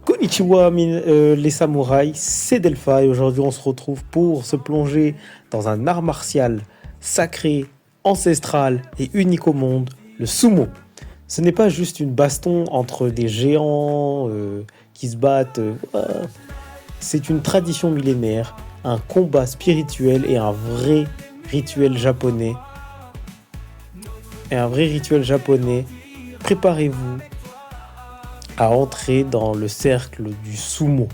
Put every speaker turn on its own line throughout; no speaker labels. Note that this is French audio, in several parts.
Konnichiwa les samouraïs, c'est Delpha et aujourd'hui on se retrouve pour se plonger dans un art martial sacré, ancestral et unique au monde, le sumo. Ce n'est pas juste une baston entre des géants qui se battent, c'est une tradition millénaire, un combat spirituel et un vrai rituel japonais. Préparez-vous à entrer dans le cercle du sumo.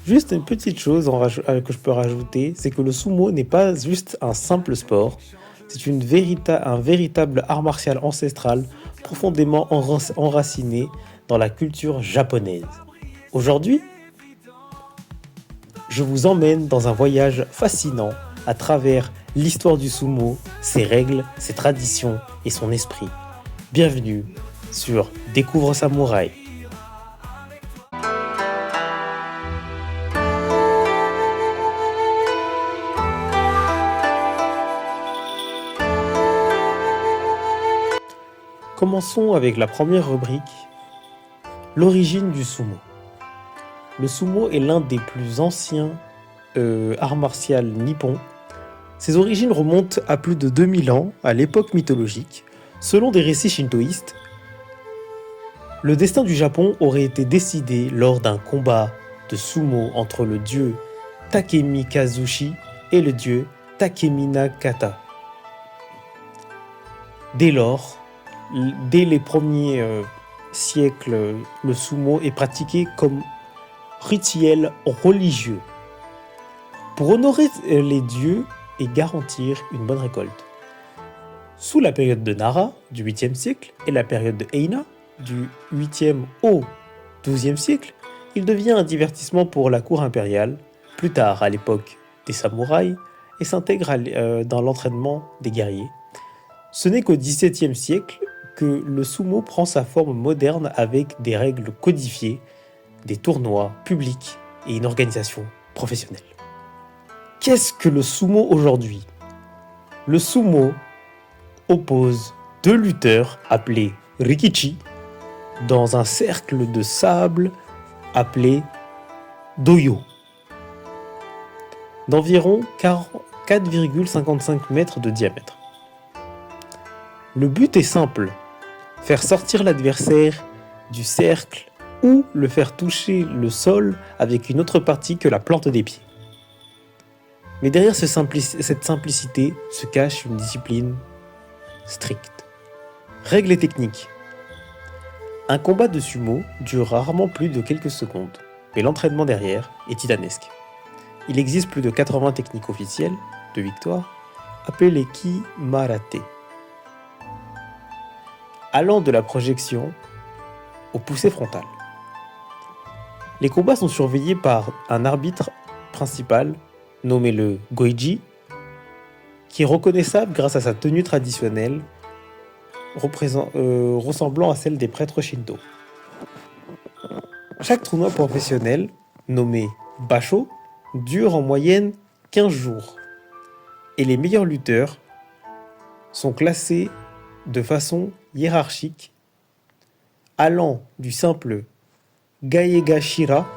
Juste une petite chose que je peux rajouter, c'est que le sumo n'est pas juste un simple sport, c'est un véritable art martial ancestral profondément enraciné dans la culture japonaise. Aujourd'hui, je vous emmène dans un voyage fascinant à travers l'histoire du sumo, ses règles, ses traditions et son esprit. Bienvenue sur Découvre Samouraï. Commençons avec la première rubrique, l'origine du sumo. Le sumo est l'un des plus anciens arts martiaux nippons. Ses origines remontent à plus de 2000 ans, à l'époque mythologique. Selon des récits shintoïstes, le destin du Japon aurait été décidé lors d'un combat de sumo entre le dieu Takemi Kazushi et le dieu Takemi Nakata. Dès lors, dès les premiers siècles, le sumo est pratiqué comme rituel religieux pour honorer les dieux et garantir une bonne récolte. Sous la période de Nara, du 8e siècle, et la période de Eina, du 8e au 12e siècle, il devient un divertissement pour la cour impériale, plus tard à l'époque des samouraïs, et s'intègre dans l'entraînement des guerriers. Ce n'est qu'au 17e siècle que le sumo prend sa forme moderne avec des règles codifiées, des tournois publics et une organisation professionnelle. Qu'est-ce que le sumo aujourd'hui ? Le sumo oppose deux lutteurs appelés rikichi dans un cercle de sable appelé doyo d'environ 4,55 mètres de diamètre. Le but est simple, faire sortir l'adversaire du cercle ou le faire toucher le sol avec une autre partie que la plante des pieds. Mais derrière cette simplicité se cache une discipline stricte. Règles et techniques. Un combat de sumo dure rarement plus de quelques secondes, mais l'entraînement derrière est titanesque. Il existe plus de 80 techniques officielles de victoire, appelées kimarate, allant de la projection au poussé frontal. Les combats sont surveillés par un arbitre principal, nommé le Goiji, qui est reconnaissable grâce à sa tenue traditionnelle ressemblant à celle des prêtres shinto. Chaque tournoi professionnel, nommé Basho, dure en moyenne 15 jours, et les meilleurs lutteurs sont classés de façon hiérarchique, allant du simple Gaegashira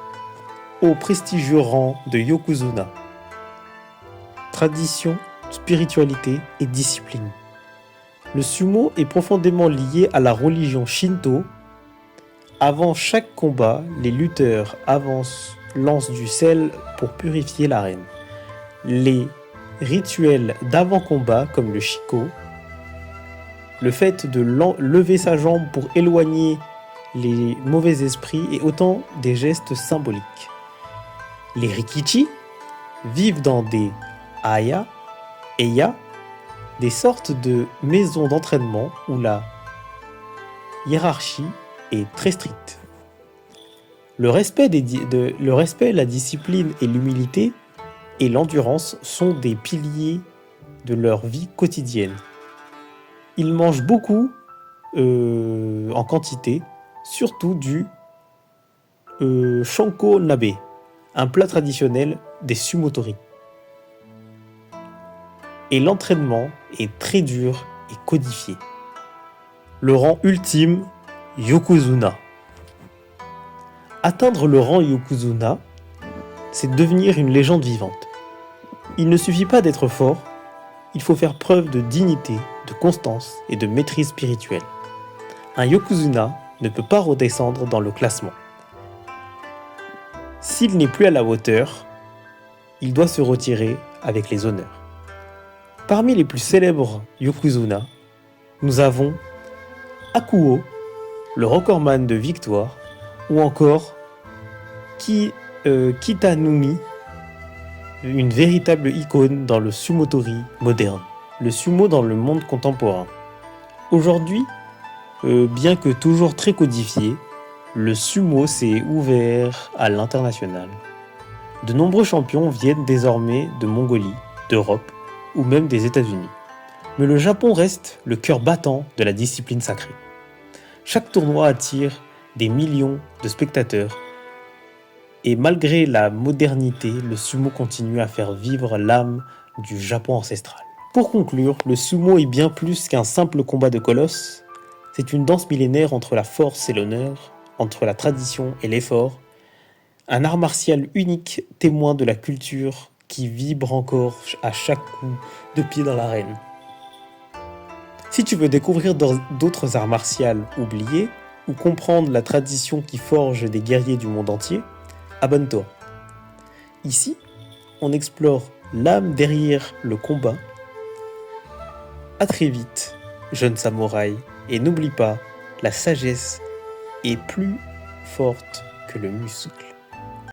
au prestigieux rang de Yokozuna. Tradition, spiritualité et discipline. Le sumo est profondément lié à la religion shinto. Avant chaque combat, les lutteurs lancent du sel pour purifier l'arène. Les rituels d'avant-combat comme le shiko, le fait de lever sa jambe pour éloigner les mauvais esprits et autant des gestes symboliques. Les rikichi vivent dans des aya, des sortes de maisons d'entraînement où la hiérarchie est très stricte. Le respect, la discipline et l'humilité et l'endurance sont des piliers de leur vie quotidienne. Ils mangent beaucoup en quantité, surtout du shanko nabe, un plat traditionnel des sumotori. Et l'entraînement est très dur et codifié. Le rang ultime, Yokozuna. Atteindre le rang Yokozuna, c'est devenir une légende vivante. Il ne suffit pas d'être fort, il faut faire preuve de dignité, de constance et de maîtrise spirituelle. Un Yokozuna ne peut pas redescendre dans le classement. S'il n'est plus à la hauteur, il doit se retirer avec les honneurs. Parmi les plus célèbres Yokozuna, nous avons Hakuo, le recordman de victoire, ou encore Kitanumi, une véritable icône dans le sumotori moderne, le sumo dans le monde contemporain. Aujourd'hui, bien que toujours très codifié, le sumo s'est ouvert à l'international. De nombreux champions viennent désormais de Mongolie, d'Europe ou même des États-Unis. Mais le Japon reste le cœur battant de la discipline sacrée. Chaque tournoi attire des millions de spectateurs et malgré la modernité, le sumo continue à faire vivre l'âme du Japon ancestral. Pour conclure, le sumo est bien plus qu'un simple combat de colosses. C'est une danse millénaire entre la force et l'honneur, entre la tradition et l'effort. Un art martial unique, témoin de la culture qui vibre encore à chaque coup de pied dans l'arène. Si tu veux découvrir d'autres arts martiaux oubliés ou comprendre la tradition qui forge des guerriers du monde entier, abonne-toi. Ici, on explore l'âme derrière le combat. À très vite, jeune samouraï, et n'oublie pas, la sagesse est plus forte que le muscle.